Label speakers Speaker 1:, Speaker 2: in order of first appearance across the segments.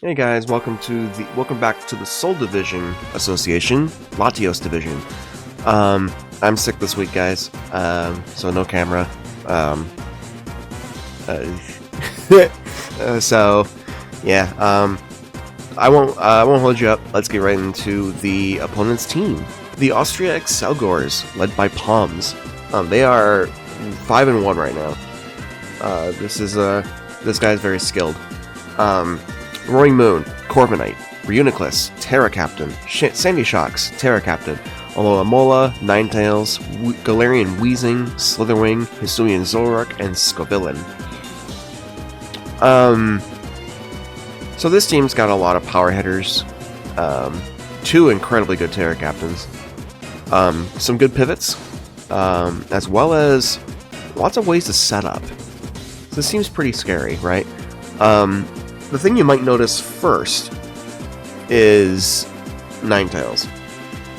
Speaker 1: Hey guys, welcome back to the Soul Division Association, Latios Division. I'm sick this week, guys. So no camera. So yeah. I won't hold you up. Let's get right into the opponent's team. The Austria Accelgors, led by Palms. They are 5-1 right now. This guy's very skilled. Roaring Moon, Corviknight, Reuniclus, Terra Captain, Sandy Shocks, Terra Captain, Alomomola, Ninetales, Galarian Weezing, Slitherwing, Hisuian Zoroark, and Scovillain. So this team's got a lot of power hitters, 2 incredibly good Terra Captains, some good pivots, as well as lots of ways to set up. So this seems pretty scary, right? The thing you might notice first is Ninetales.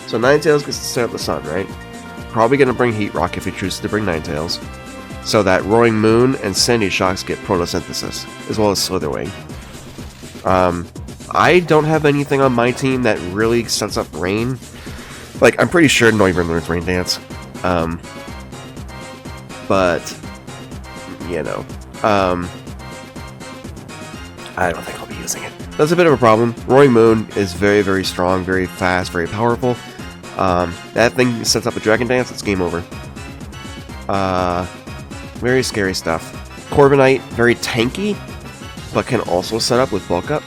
Speaker 1: So Ninetales gets to set up the sun, right? Probably going to bring Heat Rock if he chooses to bring Ninetales. So that Roaring Moon and Sandy Shocks get Photosynthesis, as well as Slitherwing. I don't have anything on my team that really sets up Rain. Like, I'm pretty sure Noivern learns Rain Dance. But, you know, I don't think I'll be using it. That's a bit of a problem. Roaring Moon is very, very strong, very fast, very powerful. That thing sets up a Dragon Dance, it's game over. Very scary stuff. Corviknight, very tanky, but can also set up with Bulk Up.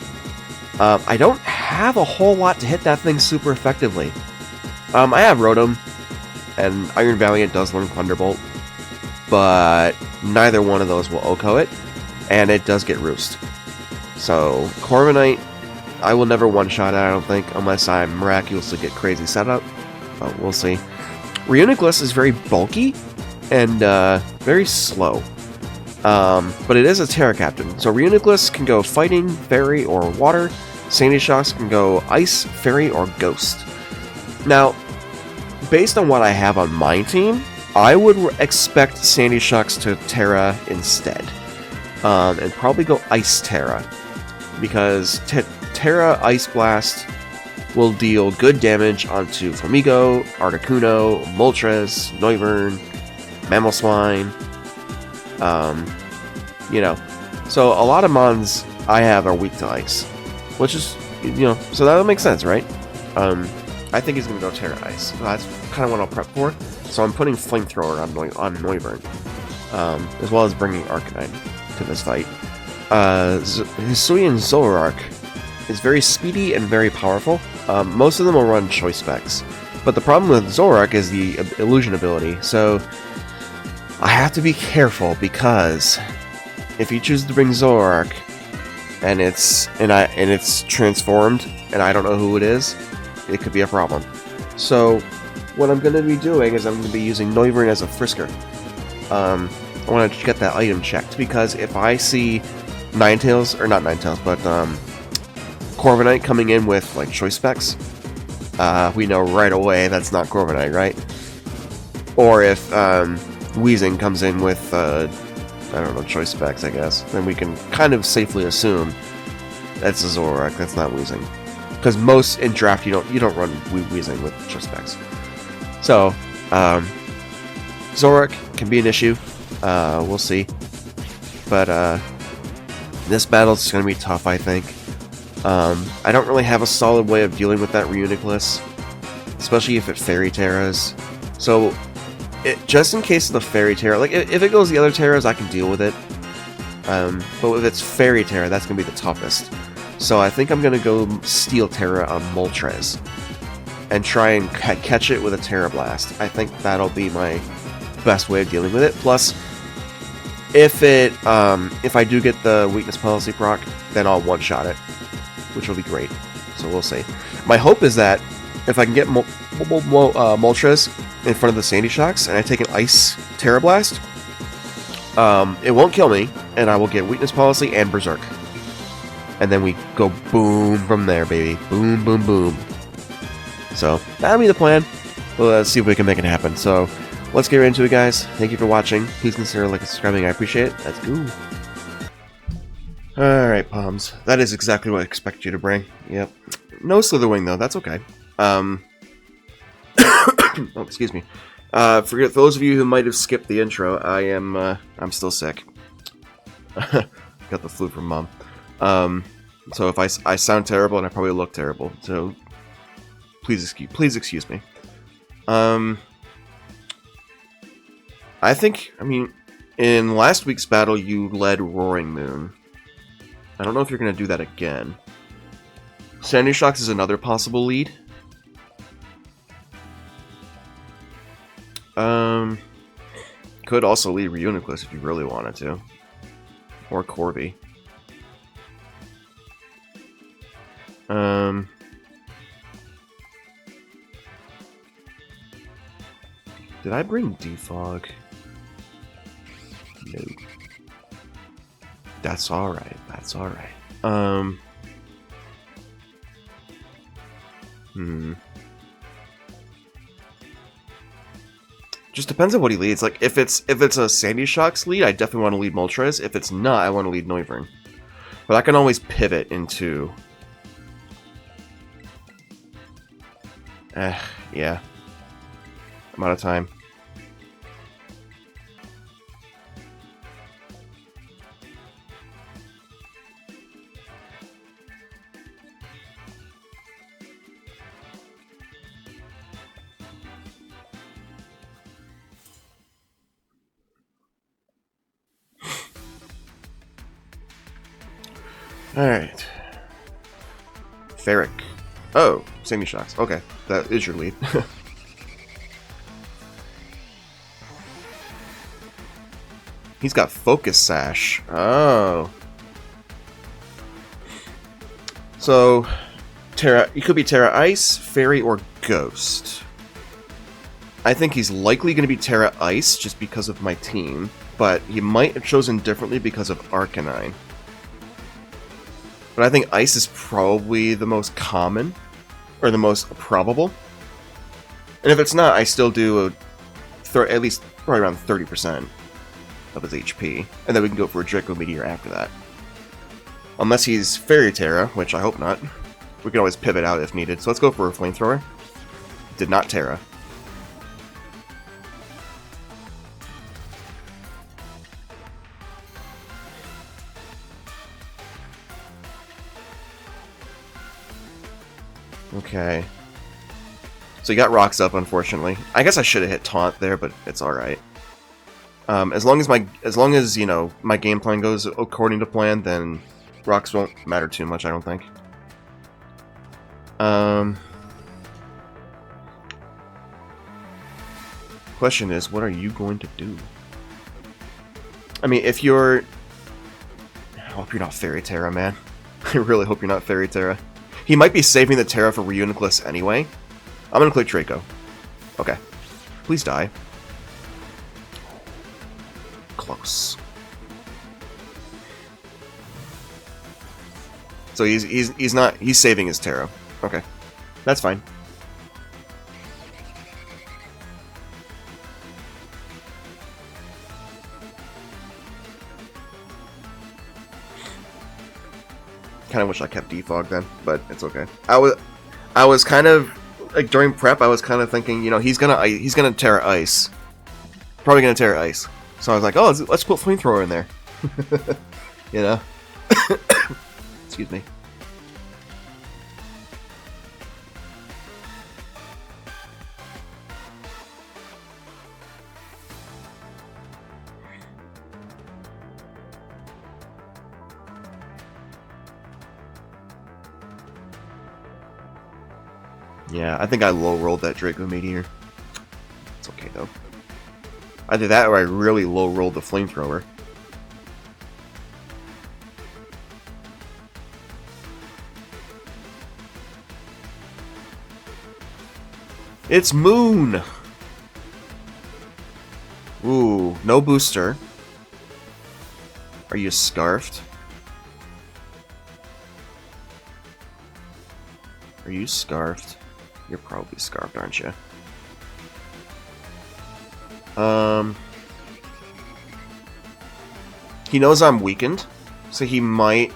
Speaker 1: I don't have a whole lot to hit that thing super effectively. I have Rotom, and Iron Valiant does learn Thunderbolt, but neither one of those will OHKO it, and it does get Roost. So, Corviknight, I will never one-shot it, I don't think, unless I miraculously get crazy setup. But we'll see. Reuniclus is very bulky and very slow. But it is a Terra Captain. So Reuniclus can go Fighting, Fairy, or Water. Sandy Shocks can go Ice, Fairy, or Ghost. Now, based on what I have on my team, I would expect Sandy Shocks to Terra instead. And probably go Ice Terra. Because Terra Ice Blast will deal good damage onto Flamigo, Articuno, Moltres, Noivern, Mamoswine. You know, so a lot of mons I have are weak to Ice, which is, you know, so that'll make sense, right? I think he's gonna go Terra Ice. So that's kind of what I'll prep for. So I'm putting Flamethrower on Noivern, as well as bringing Arcanine to this fight. Hisuian Zoroark is very speedy and very powerful. Most of them will run Choice Specs, but the problem with Zoroark is the Illusion ability. So I have to be careful because if you choose to bring Zoroark and it's transformed and I don't know who it is, it could be a problem. So what I'm going to be doing is I'm going to be using Noivern as a Frisker. I want to get that item checked because if I see Ninetales, or not Ninetales, but Corviknight coming in with like Choice Specs, we know right away that's not Corviknight, right? Or if Weezing comes in with I don't know, Choice Specs, I guess, then we can kind of safely assume that's a Zoroark, that's not Weezing. Because most in draft you don't run Weezing with Choice Specs. So Zoroark can be an issue. We'll see. But this battle's going to be tough, I think. I don't really have a solid way of dealing with that Reuniclus, especially if it Fairy Terras. So, just in case of the Fairy Terra, like if it goes the other Terras, I can deal with it. But if it's Fairy Terra, that's going to be the toughest. So I think I'm going to go Steel Terra on Moltres and try and catch it with a Terra Blast. I think that'll be my best way of dealing with it. Plus, if I do get the Weakness Policy proc, then I'll one-shot it, which will be great. So we'll see. My hope is that if I can get Moltres in front of the Sandy Shocks and I take an Ice Terra Blast, it won't kill me, and I will get Weakness Policy and Berserk. And then we go boom from there, baby. Boom, boom, boom. So, that'll be the plan. Well, let's see if we can make it happen. So, let's get right into it, guys. Thank you for watching. Please consider liking and subscribing. I appreciate it. Let's go. Alright, Palms. That is exactly what I expect you to bring. Yep. No Slitherwing, though. That's okay. Oh, excuse me. For those of you who might have skipped the intro, I'm still sick. Got the flu from Mom. So if I sound terrible and I probably look terrible, so please excuse me. I mean, in last week's battle you led Roaring Moon. I don't know if you're going to do that again. Sandy Shocks is another possible lead. Could also lead Reuniclus if you really wanted to. Or Corby. Did I bring Defog? No. That's alright, that's alright. Just depends on what he leads. Like, if it's a Sandy Shocks lead, I definitely want to lead Moltres. If it's not, I want to lead Noivern. But I can always pivot into... yeah. I'm out of time. Alright. Ferric. Oh, Sandy Shocks. Okay, that is your lead. He's got Focus Sash. Oh. So, Terra. He could be Terra Ice, Fairy, or Ghost. I think he's likely going to be Terra Ice just because of my team, but he might have chosen differently because of Arcanine. But I think Ice is probably the most common, or the most probable. And if it's not, I still do at least probably around 30% of his HP. And then we can go for a Draco Meteor after that. Unless he's Fairy Terra, which I hope not. We can always pivot out if needed. So let's go for a Flamethrower. Did not Terra. Okay. So he got Rocks up, unfortunately. I guess I should have hit Taunt there, but it's alright. As long as you know, my game plan goes according to plan, then Rocks won't matter too much, I don't think. Question is, what are you going to do? I mean, if you're... I hope you're not Fairy Terra, man. I really hope you're not Fairy Terra. He might be saving the Terra for Reuniclus anyway. I'm gonna click Draco. Okay. Please die. Close. So he's saving his Terra. Okay. That's fine. Kind of wish I kept Defog then, but it's okay. I was kind of like during prep. I was kind of thinking, you know, he's gonna Terra Ice, probably gonna Terra Ice. So I was like, oh, let's put Flamethrower in there. You know. Excuse me. Yeah, I think I low-rolled that Draco Meteor. It's okay, though. Either that or I really low-rolled the Flamethrower. It's Moon! Ooh, no booster. Are you scarfed? Are you scarfed? You're probably scarfed, aren't you? He knows I'm weakened, So he might...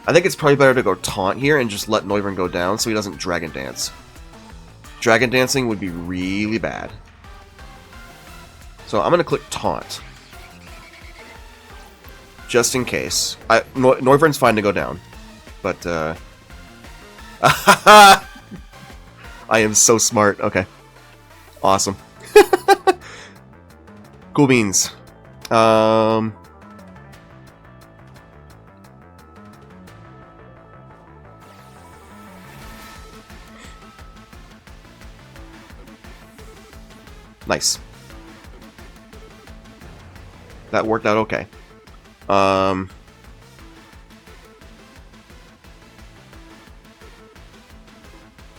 Speaker 1: I think it's probably better to go Taunt here and just let Noivern go down so he doesn't Dragon Dance. Dragon Dancing would be really bad. So I'm going to click Taunt. Just in case. Noivern's fine to go down. But, I am so smart. Okay. Awesome. Cool beans. Nice. That worked out okay.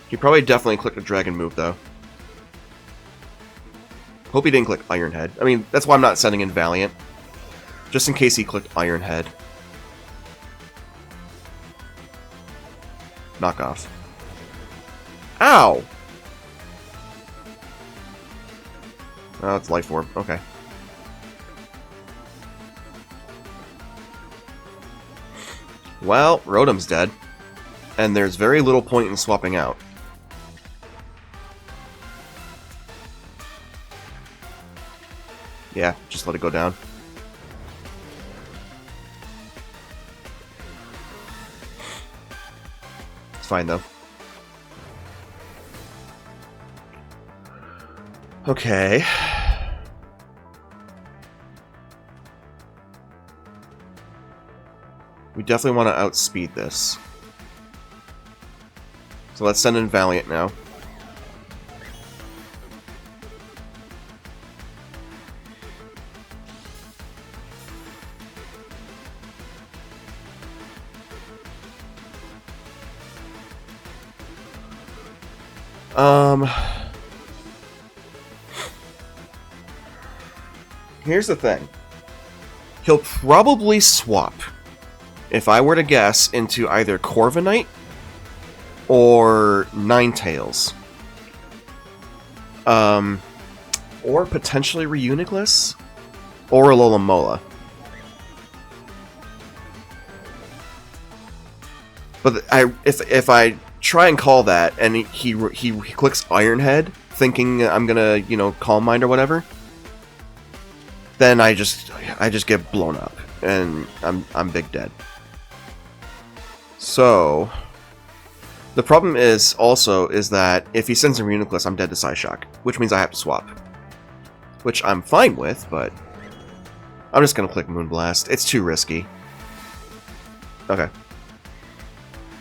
Speaker 1: He probably definitely clicked a dragon move, though. Hope he didn't click Iron Head. I mean, that's why I'm not sending in Valiant. Just in case he clicked Iron Head. Knock off. Ow! Oh, it's Life Orb. Okay. Well, Rotom's dead. And there's very little point in swapping out. Yeah, just let it go down. It's fine, though. Okay. We definitely want to outspeed this. So let's send in Valiant now. Here's the thing. He'll probably swap, if I were to guess, into either Corviknight or Ninetales. Or potentially Reuniclus or Alomomola. But if I try and call that and he clicks Iron Head, thinking I'm gonna, you know, Calm Mind or whatever, then I just get blown up and I'm big dead. So the problem is that if he sends a Reuniclus, I'm dead to Psyshock, which means I have to swap. Which I'm fine with, but I'm just gonna click Moonblast. It's too risky. Okay.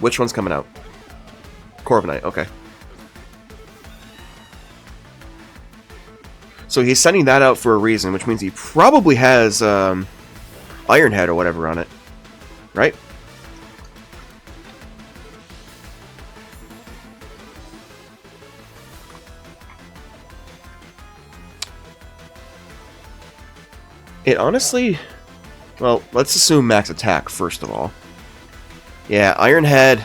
Speaker 1: Which one's coming out? Corviknight, okay. So he's sending that out for a reason, which means he probably has Iron Head or whatever on it. Right? It honestly... Well, let's assume max attack, first of all. Yeah, Iron Head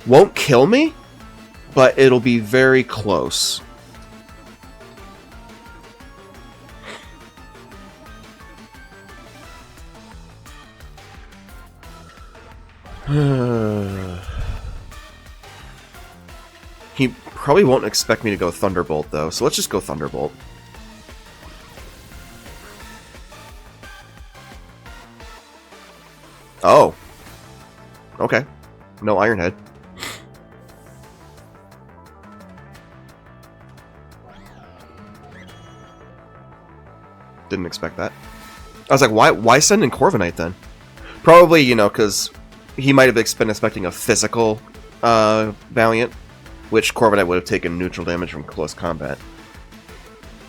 Speaker 1: won't kill me, but it'll be very close. He probably won't expect me to go Thunderbolt, though, so let's just go Thunderbolt. Oh. Okay. No Iron Head. Didn't expect that. I was like, why send in Corviknight then? Probably, you know, because he might have been expecting a physical Valiant, which Corviknight would have taken neutral damage from close combat.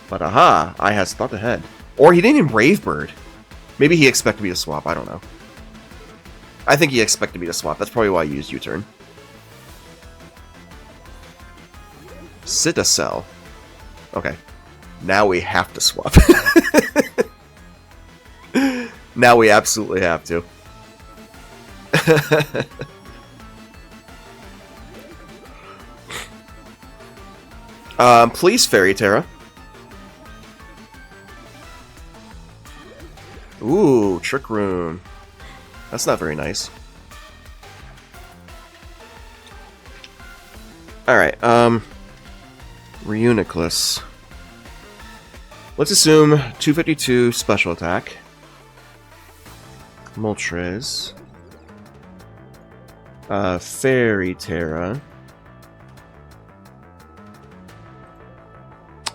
Speaker 1: But aha, I has thought ahead. Or he didn't even Brave Bird. Maybe he expected me to swap, I don't know. I think he expected me to swap, that's probably why I used U-turn. Citacel. Okay. Now we have to swap. Now we absolutely have to. Please, Fairy Terra. Ooh, Trick Rune. That's not very nice. Alright, Reuniclus. Let's assume 252 special attack. Moltres. Fairy Terra.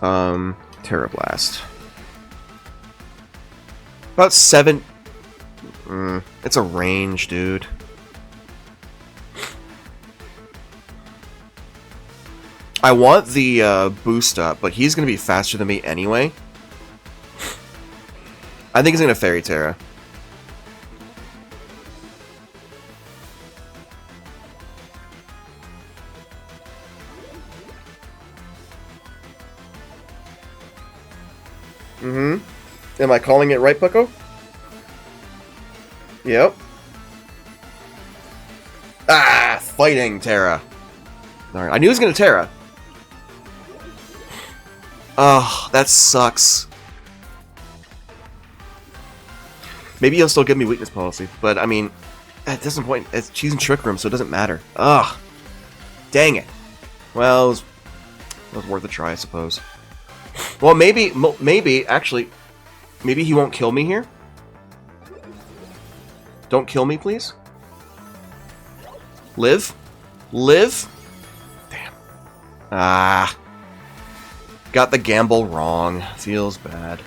Speaker 1: Terra Blast. About 7... it's a range, dude. I want the boost up, but he's going to be faster than me anyway. I think he's going to Fairy Terra. Am I calling it right, Pucko? Yep. Ah! Fighting Terra. Alright, I knew he was going to Terra. Oh, that sucks. Maybe he'll still give me weakness policy, but I mean, at this point, it's using Trick Room, so it doesn't matter. Ugh. Dang it. Well, it was worth a try, I suppose. Well, maybe, actually, maybe he won't kill me here? Don't kill me, please? Live? Live? Damn. Ah. Got the gamble wrong. Feels bad.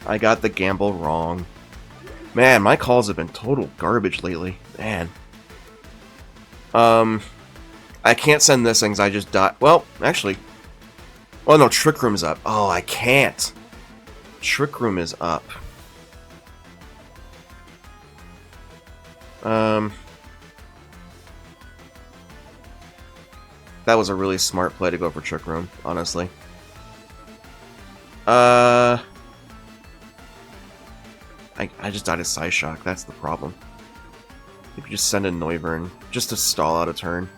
Speaker 1: I got the gamble wrong. Man, my calls have been total garbage lately. Man. I can't send this thing because I just died. Well, actually. Oh no, Trick Room's up. Oh, I can't. Trick Room is up. That was a really smart play to go for Trick Room, honestly. I just died of Psyshock, that's the problem. If you just send in Noivern, just to stall out a turn.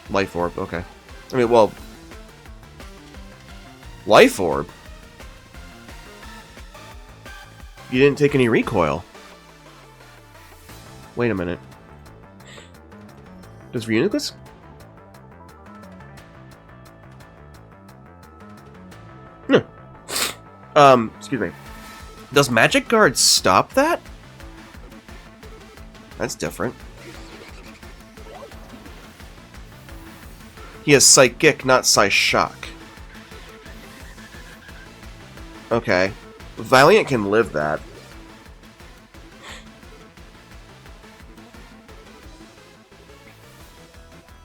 Speaker 1: Life Orb, okay. I mean, well... Life Orb? You didn't take any recoil. Wait a minute. Does Reuniclus? Excuse me. Does Magic Guard stop that? That's different. He has Psychic, not Psyshock. Okay. Valiant can live that.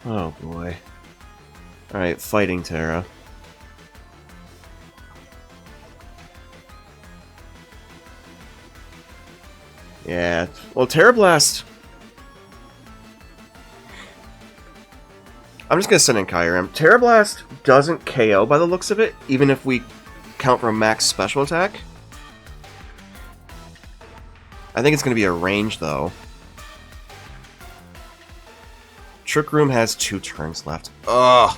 Speaker 1: Oh boy. Alright, Fighting Terra. Yeah. Well, Terra Blast... I'm just gonna send in Kyurem. Terra Blast doesn't KO by the looks of it, even if we count for max special attack. I think it's gonna be a range, though. Trick Room has 2 turns left. Ugh!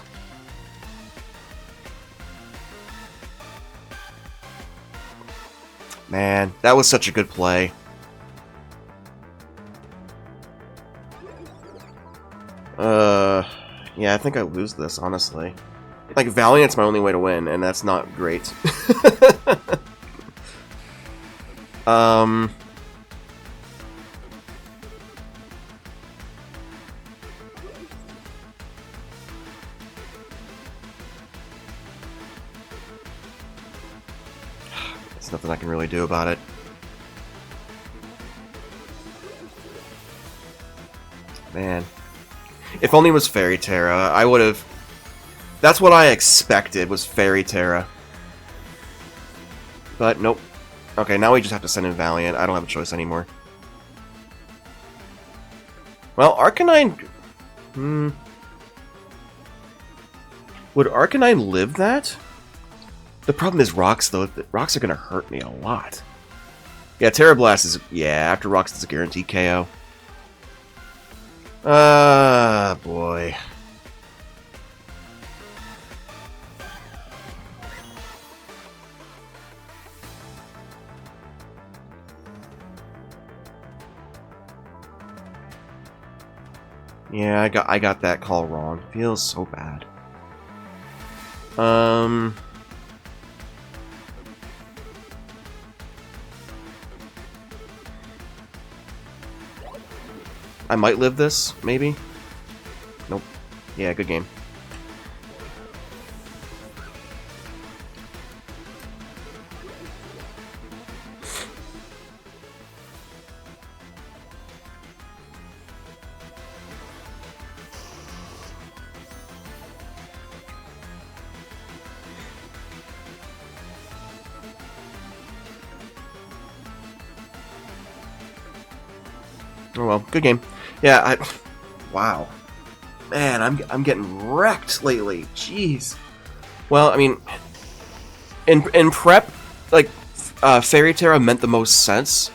Speaker 1: Man, that was such a good play. Yeah, I think I lose this, honestly. Like, Valiant's my only way to win, and that's not great. There's nothing I can really do about it. Man. If only it was Fairy Terra, I would have... That's what I expected, was Fairy Terra. But, nope. Okay, now we just have to send in Valiant. I don't have a choice anymore. Well, Arcanine... Would Arcanine live that? The problem is Rocks, though. Rocks are going to hurt me a lot. Yeah, Terra Blast is... Yeah, after Rocks, it's a guaranteed KO. Ah, boy. Yeah, I got that call wrong. Feels so bad. I might live this, maybe? Nope. Yeah, good game. Oh well, good game. Yeah, wow. Man, I'm getting wrecked lately. Jeez. Well, I mean, in prep, like, Fairy Terra meant the most sense.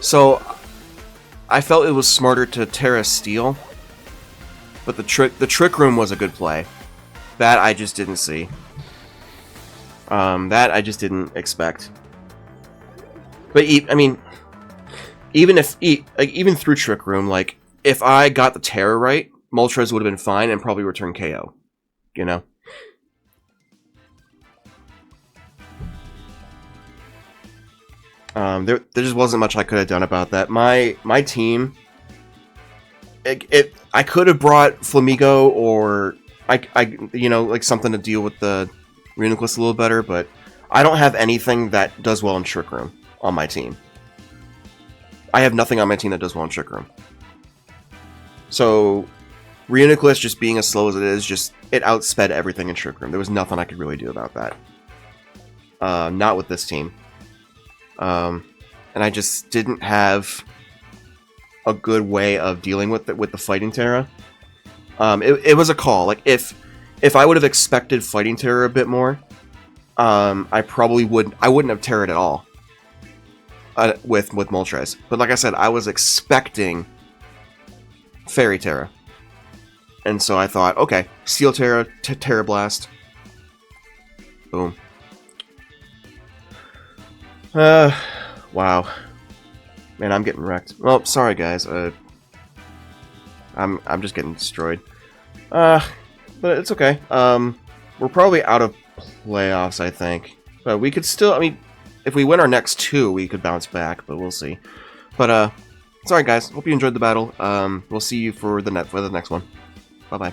Speaker 1: So, I felt it was smarter to Terra Steel. But the Trick Room was a good play. That I just didn't see. That I just didn't expect. But I mean, even through Trick Room, like, if I got the Terra right, Moltres would have been fine and probably return KO. You know? There just wasn't much I could have done about that. My team, I could have brought Flamigo or you know, like something to deal with the Reuniclus a little better, but I don't have anything that does well in Trick Room on my team. I have nothing on my team that does well in Trick Room. So, Reuniclus just being as slow as it is, it outsped everything in Trick Room. There was nothing I could really do about that. Not with this team. And I just didn't have a good way of dealing with it with the Fighting Terra. It was a call. Like, if I would have expected Fighting Terra a bit more, I wouldn't have Terra'd at all. With Moltres. But like I said, I was expecting Fairy Terra. And so I thought, okay, Steel Terra, Terra Blast. Boom. Wow. Man, I'm getting wrecked. Well, sorry guys. I'm just getting destroyed. But it's okay. We're probably out of playoffs, I think. But we could still, I mean, if we win our next two, we could bounce back, but we'll see. But, sorry guys. Hope you enjoyed the battle. We'll see you for the next one. Bye-bye.